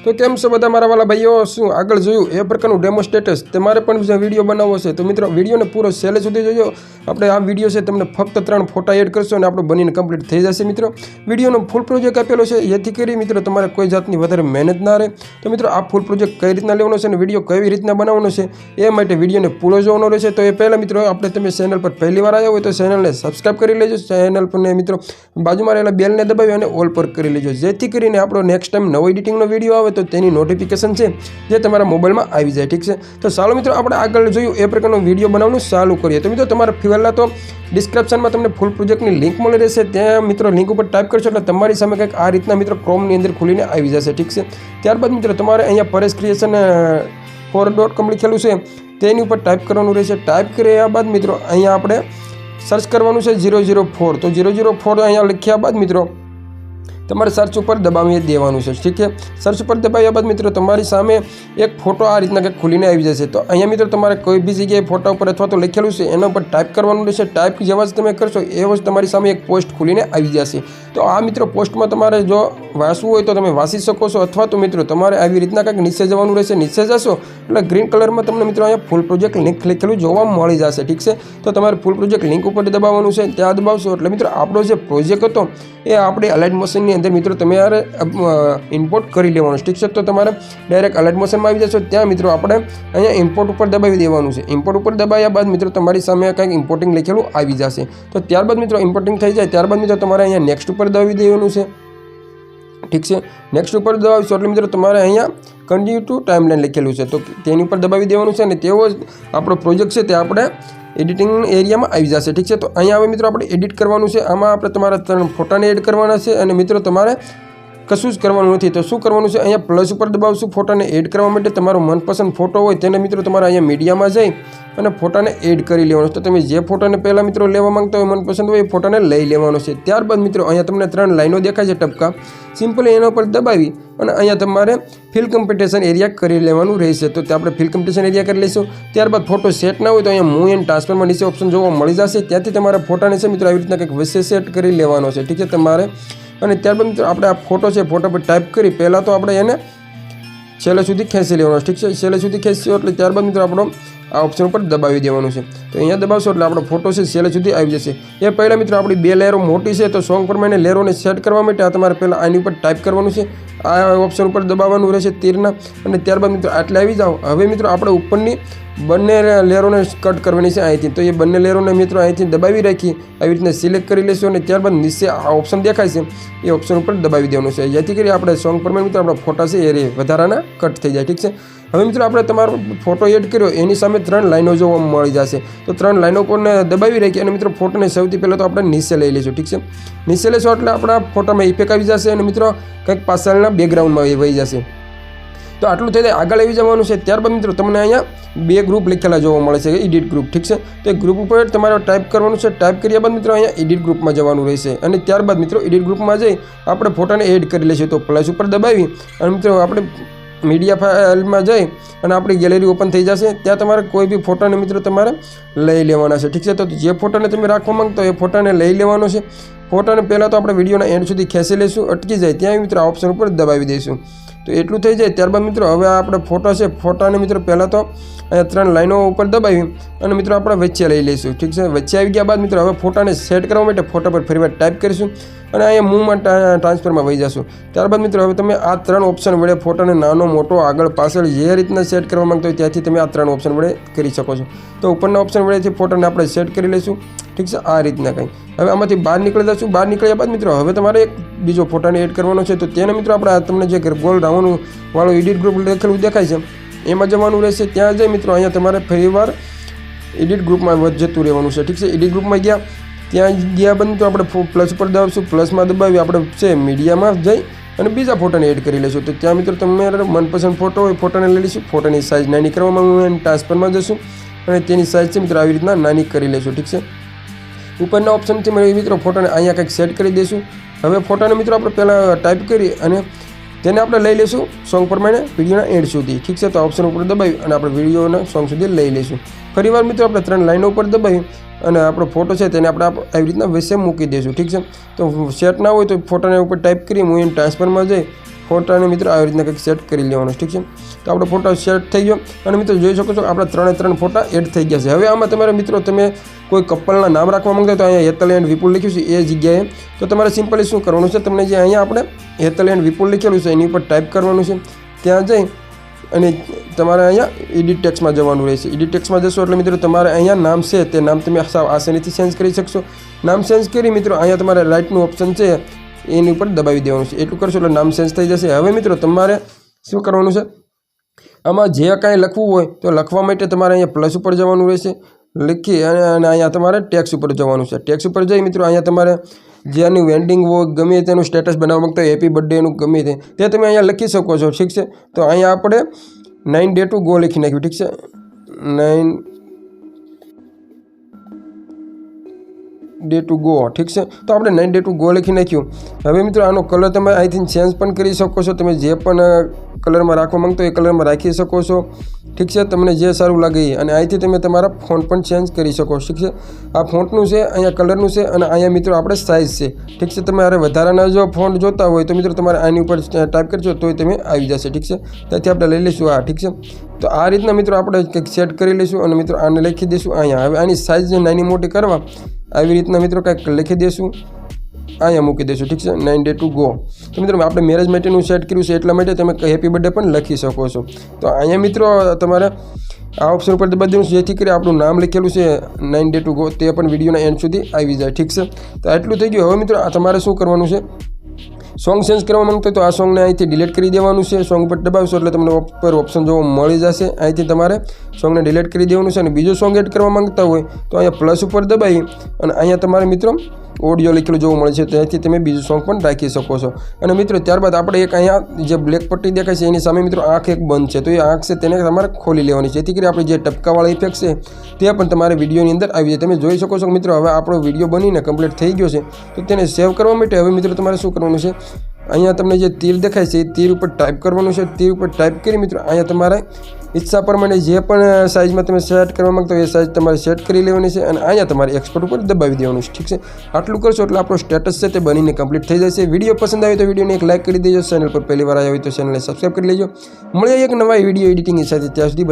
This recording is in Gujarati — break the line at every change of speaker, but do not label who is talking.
तो केम छो बधा मारा वाला भाईओ शुं आगळ जोयुं ए प्रकारनुं डेमो स्टेटस तमारे पण विडियो बनावવો છે तो मित्रों विडियोने पूरो छेल्ले सुधी जोजो। આપણે આ વિડિયો છે તમને ફક્ત 3 ફોટા એડ કરશો અને આપણો બનીને કમ્પ્લીટ થઈ જશે મિત્રો। વિડિયોનો ફૂલ પ્રોજેક્ટ આપેલો છે જેથી કરી મિત્રો તમારે કોઈ જાતની વધારે મહેનત ના રહે। તો મિત્રો આ ફૂલ પ્રોજેક્ટ કઈ રીતના લેવાનો છે અને વિડિયો કેવી રીતના બનાવવાનો છે એ માટે વિડિયોને પૂરો જોવાનો રહેશે। તો એ પહેલા મિત્રો આપણે તમે ચેનલ પર પહેલી વાર આવ્યા હોય તો ચેનલને સબસ્ક્રાઇબ કરી લેજો। ચેનલ પર મિત્રો બાજુમાં રહેલા બેલને દબાવી અને ઓલ પર કરી લેજો જેથી કરીને આપણો નેક્સ્ટ ટાઈમ નવો એડિટિંગનો વિડિયો આવે તો તેની નોટિફિકેશન છે જે તમારા મોબાઈલમાં આવી જાય। ઠીક છે તો ચાલો મિત્રો આપણે આગળ જોયું એ પ્રકારનો વિડિયો બનાવવાનું ચાલુ કરીએ। તો મિત્રો તમારે પહેલા તો ડિસ્ક્રિપ્શનમાં તમને ફૂલ પ્રોજેક્ટની લિંક મળી રહેશે ત્યાં મિત્રો લિંક ઉપર ટાઈપ કરશો એટલે તમારી સામે કંઈક આ રીતના મિત્રો ક્રોમની અંદર ખુલીને આવી જશે। ઠીક છે ત્યારબાદ મિત્રો તમારે અહીંયા પરેશ ક્રિએશન 4.com લખેલું છે તેની ઉપર ટાઈપ કરવાનું રહેશે। ટાઈપ કર્યા બાદ મિત્રો અહીંયા આપણે સર્ચ કરવાનું છે 004 તો 004 અહીંયા લખ્યા બાદ મિત્રો તમારે સર્ચ ઉપર દબાવી દેવાનું છે। ઠીક છે સર્ચ ઉપર દબાવ્યા બાદ મિત્રો તમારી સામે એક ફોટો આ રીતના કંઈક ખુલીને આવી જશે। તો અહીંયા મિત્રો તમારે કોઈ બી જગ્યાએ ફોટા ઉપર અથવા તો લખેલું છે એના ઉપર ટાઈપ કરવાનું રહેશે। ટાઈપ જેવા જ તમે કરશો એવો જ તમારી સામે એક પોસ્ટ ખુલીને આવી જશે। તો આ મિત્રો પોસ્ટમાં તમારે જો વાંચવું હોય તો તમે વાંચી શકો છો અથવા તો મિત્રો તમારે આવી રીતના કંઈક નીચે જવાનું રહેશે। નીચે જશો એટલે ગ્રીન કલરમાં તમને મિત્રો અહીંયા ફૂલ પ્રોજેક્ટ લિંક લખેલું જોવા મળી જશે। ઠીક છે તો તમારે ફૂલ પ્રોજેક્ટ લિંક ઉપર દબાવવાનું છે ત્યાં દબાવશો એટલે મિત્રો આપણો જે પ્રોજેક્ટ હતો એ આપણે અલાઇટ મોશનની અંદર મિત્રો તમારે ઇમ્પોર્ટ કરી લેવાનું છે। ઠીક છે તો તમારે ડાયરેક્ટ અલાઇટ મોશનમાં આવી જશો ત્યાં મિત્રો આપણે અહીંયા ઇમ્પોર્ટ ઉપર દબાવી દેવાનું છે। ઇમ્પોર્ટ ઉપર દબાવ્યા બાદ મિત્રો તમારી સામે કંઈક ઇમ્પોર્ટિંગ લખેલું આવી જશે। તો ત્યારબાદ મિત્રો ઇમ્પોર્ટિંગ થઈ જાય ત્યારબાદ મિત્રો તમારે અહીંયા નેક્સ્ટ ઉપર દબાવી દેવાનું છે। ઠીક છે નેક્સ્ટ ઉપર દબાવીશું એટલે મિત્રો તમારે અહીંયા કન્ટિન્યુ ટુ ટાઈમલાઈન લખેલું છે તો તેની ઉપર દબાવી દેવાનું છે અને તેવો જ આપણો પ્રોજેક્ટ છે તે આપણે એડિટિંગ એરિયામાં આવી જશે। ઠીક છે તો અહીંયા હવે મિત્રો આપણે એડિટ કરવાનું છે। આમાં આપણે તમારા 3 ફોટાને એડ કરવાના છે અને મિત્રો તમારે કશું જ કરવાનું નથી। તો શું કરવાનું છે અહીંયા પ્લસ ઉપર દબાવશું ફોટાને એડ કરવા માટે તમારો મનપસંદ ફોટો હોય તેને મિત્રો તમારે અહીંયા મીડિયામાં જઈ અને ફોટાને એડ કરી લેવાનો છે। તો તમે જે ફોટાને પહેલાં મિત્રો લેવા માંગતા હોય મનપસંદ હોય એ ફોટાને લઈ લેવાનો છે। ત્યારબાદ મિત્રો અહીંયા તમને 3 લાઈનો દેખાય છે ટપકા સિમ્પલી એના ઉપર દબાવી અને અહીંયા તમારે ફિલ કમ્પિટિશન એરિયા કરી લેવાનું રહેશે। તો આપણે ફિલ કમ્પિટિશન એરિયા કરી લઈશું। ત્યારબાદ ફોટો સેટ ના હોય તો અહીંયા મૂવ એન્ડ ટ્રાન્સફરમાં નીચે ઓપ્શન જોવા મળી જશે ત્યાંથી તમારા ફોટાને છે મિત્રો આવી રીતના કંઈક વિશે સેટ કરી લેવાનો છે। ઠીક છે તમારે અને ત્યારબાદ મિત્રો આપણે આ ફોટો છે ફોટા પર ટાઈપ કરી પહેલાં તો આપણે એને છેલ્લે સુધી ખેંચી લેવાનો છે। ઠીક છે છેલ્લે સુધી ખેંચ્યો એટલે ત્યારબાદ મિત્રો આપણો આ ઓપ્શન ઉપર દબાવી દેવાનું છે। તો અહીંયા દબાવશો એટલે આપણો ફોટો છે છેલ્લે સુધી આવી જશે। એ પહેલાં મિત્રો આપણી 2 લેયરો મોટી છે તો સોંગ પ્રમાણે લેયરોને સેટ કરવા માટે આ તમારે પહેલાં આની ઉપર ટાઈપ કરવાનું છે। આ ઓપ્શન ઉપર દબાવવાનું રહેશે તીરના અને ત્યારબાદ મિત્રો આટલે આવી જાઓ। હવે મિત્રો આપણે ઉપરની બંને લેયરોને કટ કરવાની છે અહીંથી તો એ બંને લેયરોને મિત્રો અહીંથી દબાવી રાખી આવી રીતના સિલેક્ટ કરી લેશું અને ત્યારબાદ નીચે આ ઓપ્શન દેખાય છે એ ઓપ્શન ઉપર દબાવી દેવાનું છે જેથી કરી આપણે સોંગ પ્રમાણે મિત્રો આપણા ફોટા છે એ વધારાના કટ થઈ જાય। ઠીક છે હવે મિત્રો આપણે તમારો ફોટો એડ કર્યો એની સામે 3 લાઈનો જોવા મળી જશે। તો 3 લાઈનો પરને દબાવી રાખી અને મિત્રો ફોટોને સૌથી પહેલાં તો આપણે નીચે લઈ લઈશું। ઠીક છે નીચે લેશો એટલે આપણા ફોટામાં ઇફેક્ટ આવી જશે અને મિત્રો કંઈક પાછળના બેકગ્રાઉન્ડમાં વહી જશે। તો આટલું થઈ જાય આગળ આવી જવાનું છે। ત્યારબાદ મિત્રો તમને અહીંયા 2 ગ્રુપ લખેલા જોવા મળે છે એડિટ ગ્રુપ। ઠીક છે તો એ ગ્રુપ ઉપર તમારે ટાઈપ કરવાનું છે। ટાઈપ કર્યા બાદ મિત્રો અહીંયા એડિટ ગ્રુપમાં જવાનું રહેશે અને ત્યારબાદ મિત્રો એડિટ ગ્રુપમાં જઈ આપણે ફોટાને એડ કરી લઈશું। તો પ્લસ ઉપર દબાવી અને મિત્રો આપણે મીડિયા ફાઇલમાં જઈ અને આપણી ગેલેરી ઓપન થઈ જશે ત્યાં તમારે કોઈ બી ફોટાને મિત્રો તમારે લઈ લેવાના છે। ઠીક છે તો જે ફોટાને તમે રાખવા માંગતો એ ફોટાને લઈ લેવાનો છે। ફોટાને પહેલાં તો આપણે વિડીયોના એન્ડ સુધી ખેંચી લઈશું અટકી જાય ત્યાં મિત્રો આ ઓપ્શન ઉપર દબાવી દઈશું। તો એટલું થઈ જાય ત્યારબાદ મિત્રો હવે આપણે ફોટો છે ફોટાને મિત્રો પહેલાં તો અહીંયા 3 લાઈનો ઉપર દબાવી અને મિત્રો આપણે વચ્ચે લઈ લઈશું। ઠીક છે વચ્ચે આવી ગયા બાદ મિત્રો હવે ફોટાને સેટ કરવા માટે ફોટા પર ફરીવાર ટાઈપ કરીશું અને અહીંયા મૂવમાં ટ્રાન્સફરમાં વહી જશું। ત્યારબાદ મિત્રો હવે તમે આ 3 ઓપ્શન વડે ફોટાને નાનો મોટો આગળ પાછળ જે રીતના સેટ કરવા માંગતો હોય ત્યાંથી તમે આ 3 ઓપ્શન વડે કરી શકો છો। તો ઉપરના ઓપ્શન વડેથી ફોટાને આપણે સેટ કરી લઈશું। ઠીક છે આ રીતના કંઈ હવે આમાંથી બહાર નીકળી જશું। બહાર નીકળ્યા બાદ મિત્રો હવે તમારે એક બીજો ફોટાને એડ કરવાનો છે। તો તેને મિત્રો આપણે તમને જે ગોલ રાઉન્ડ વાળું એડિટ ગ્રુપ લખેલું દેખાય છે એમાં જવાનું રહેશે। ત્યાં જઈ મિત્રો અહીંયા તમારે ફરીવાર એડિટ ગ્રુપમાં જતું રહેવાનું છે। ઠીક છે એડિટ ગ્રુપમાં ગયા ત્યાં ગયા બાદ મિત્રો આપણે પ્લસ ઉપર દબાવશું। પ્લસમાં દબાવી આપણે છે મીડિયામાં જઈ અને બીજા ફોટાને એડ કરી લઈશું। તો ત્યાં મિત્રો તમારે મનપસંદ ફોટો હોય ફોટાને લઈ લઈશું। ફોટાની સાઇઝ નાની કરવામાં ટ્રાન્સફરમાં જશું અને તેની સાઇઝ છે મિત્રો આવી રીતના નાની કરી લઈશું। ઠીક છે ઉપરના ઓપ્શનથી મિત્રો ફોટાને અહીંયા કંઈક સેટ કરી દઈશું। હવે ફોટાને મિત્રો આપણે પહેલાં ટાઈપ કરી અને તેને આપણે લઈ લઈશું સોંગ પ્રમાણે વિડીયોના એન્ડ સુધી। ઠીક છે તો ઓપ્શન ઉપર દબાવી અને આપણે વિડીયોના સોંગ સુધી લઈ લઈશું। ફરીવાર મિત્રો આપણે 3 લાઈનો ઉપર દબાવી અને આપણો ફોટો છે તેને આપણે આવી રીતના વિશે મૂકી દઈશું। ઠીક છે તો સેટ ના હોય તો ફોટાને ઉપર ટાઈપ કરી હું એને ટ્રાન્સફરમાં જઈ ફોટાને મિત્રો આવી રીતના કંઈક સેટ કરી લેવાનું ઠીક છે. તો આપણો ફોટો સેટ થઈ ગયો અને મિત્રો જોઈ શકો છો આપણા 3 ફોટા એડ થઈ ગયા છે. હવે આમાં તમારે મિત્રો તમે કોઈ કપલના નામ રાખવા માંગતા તો અહીંયા હેતલ એન્ડ વિપુલ લખ્યું છે એ જગ્યાએ તો તમારે સિમ્પલી શું કરવાનું છે, તમને જે અહીંયા આપણે હેતલ એન્ડ વિપુલ લખેલું છે એની ઉપર ટાઈપ કરવાનું છે. ત્યાં જઈ અને તમારે અહીંયા એડિટ ટેક્સ્ટમાં જવાનું રહેશે. એડિટ ટેક્સ્ટમાં જશો એટલે મિત્રો તમારે અહીંયા નામ છે તે નામ તમે સાવ આસાનીથી ચેન્જ કરી શકશો. નામ ચેન્જ કરી મિત્રો અહીંયા તમારે રાઇટનું ઓપ્શન છે એની ઉપર દબાવી દેવાનું છે. એટલું કરશો એટલે નામ ચેન્જ થઈ જશે. હવે મિત્રો તમારે શું કરવાનું છે, આમાં જે કાંઈ લખવું હોય તો લખવા માટે તમારે અહીંયા પ્લસ ઉપર જવાનું રહેશે. લખી અને અહીંયા તમારે ટેક્સ ઉપર જવાનું છે. ટેક્સ ઉપર જઈ મિત્રો અહીંયા તમારે જે આનું વેન્ડિંગ હોય ગમે તેનું સ્ટેટસ બનાવવા માંગતા હોય હેપી બર્થડેનું ગમે તે તમે અહીંયા લખી શકો છો ઠીક છે. તો અહીંયા આપણે 9 day to go લખી નાખ્યું ઠીક છે. 9 day to go ઠીક છે. તો આપણે 9 day to go લખી નાખ્યું. હવે મિત્રો આનો કલર તમે અહીંથી ચેન્જ પણ કરી શકો છો. તમે જે પણ કલરમાં રાખવા માંગતો એ કલરમાં રાખી શકો છો ઠીક છે, તમને જે સારું લાગે એ. અને અહીંથી તમે તમારા ફોન્ટ પણ ચેન્જ કરી શકો ઠીક છે. આ ફોન્ટનું છે, અહીંયા કલરનું છે અને અહીંયા મિત્રો આપણે સાઇઝ છે ઠીક છે. તમારે વધારાના જો ફોન્ટ જોતા હોય તો મિત્રો તમારે આની ઉપર ટાઈપ કરજો તોય તમે આવી જશે ઠીક છે. ત્યાંથી આપણે લઈ લઈશું આ ઠીક છે. તો આ રીતના મિત્રો આપણે કંઈક સેટ કરી લઈશું અને મિત્રો આને લખી દઈશું અહીંયા. હવે આની સાઇઝ નાની મોટી કરવા આવી રીતના મિત્રો કંઈક લખી દઈશું, અહીંયા મૂકી દઈશું ઠીક છે. 9 day to go. તો મિત્રો આપણે મેરેજ માટેનું સેટ કર્યું છે એટલા માટે તમે હેપી બર્થડે પણ લખી શકો છો. તો અહીંયા મિત્રો તમારે આ ઓપ્શન ઉપર દબાવી દેવું જેથી કરી આપણું નામ લખેલું છે 9 day to go તે પણ વિડીયોના એન્ડ સુધી આવી જાય ઠીક છે. તો આટલું થઈ ગયું. હવે મિત્રો તમારે શું કરવાનું છે, સોંગ ચેન્જ કરવા માંગતો હોય તો આ સોંગને અહીંથી ડિલીટ કરી દેવાનું છે. સોંગ પર દબાવશો એટલે તમને ઉપર ઓપ્શન જોવા મળી જશે. અહીંથી તમારે સોંગને ડિલીટ કરી દેવાનું છે. અને બીજું સોંગ એડ કરવા માંગતા હોય તો અહીંયા પ્લસ ઉપર દબાવી અને અહીંયા તમારે મિત્રો ઓડિયો લખેલું જોવા મળે છે ત્યાંથી તમે બીજું સોંગ પણ રાખી શકો છો. અને મિત્રો ત્યારબાદ આપણે એક અહીંયા જે બ્લેક પટ્ટી દેખાય છે એની સામે મિત્રો આંખ એક બંધ છે તો એ આંખ છે તેને તમારે ખોલી લેવાની છે જેથી કરી આપણે જે ટપકાવાળા ઇફેક્ટ છે તે પણ તમારે વિડીયોની અંદર આવી જાય. તમે જોઈ શકો છો મિત્રો હવે આપણો વિડીયો બનીને કમ્પ્લીટ થઈ ગયો છે. તો તેને સેવ કરવા માટે હવે મિત્રો તમારે શું કરવાનું છે, અહીંયા તમને જે તીર દેખાય છે એ તીર ઉપર ટાઈપ કરવાનું છે. તીર ઉપર ટાઈપ કરી મિત્રો અહીંયા તમારે ઈચ્છા પ્રમાણે જે પણ સાઇઝમાં તમે સેટ કરવા માંગતો હોય એ સાઇઝ તમારે સેટ કરી લેવાની છે અને અહીંયા તમારે એક્સપોર્ટ ઉપર દબાવી દેવાનું છે ઠીક છે. આટલું કરશો એટલે આપણો સ્ટેટસ છે તે બનીને કમ્પ્લીટ થઈ જશે. વિડીયો પસંદ આવે તો વિડીયોને એક લાઇક કરી દેજો. ચેનલ પર પહેલી વાર આવ્યા હોય તો ચેનલને સબસ્ક્રાઈબ કરી લેજો. મળીએ એક નવા વિડીયો એડિટિંગ સાથે. ત્યાં સુધી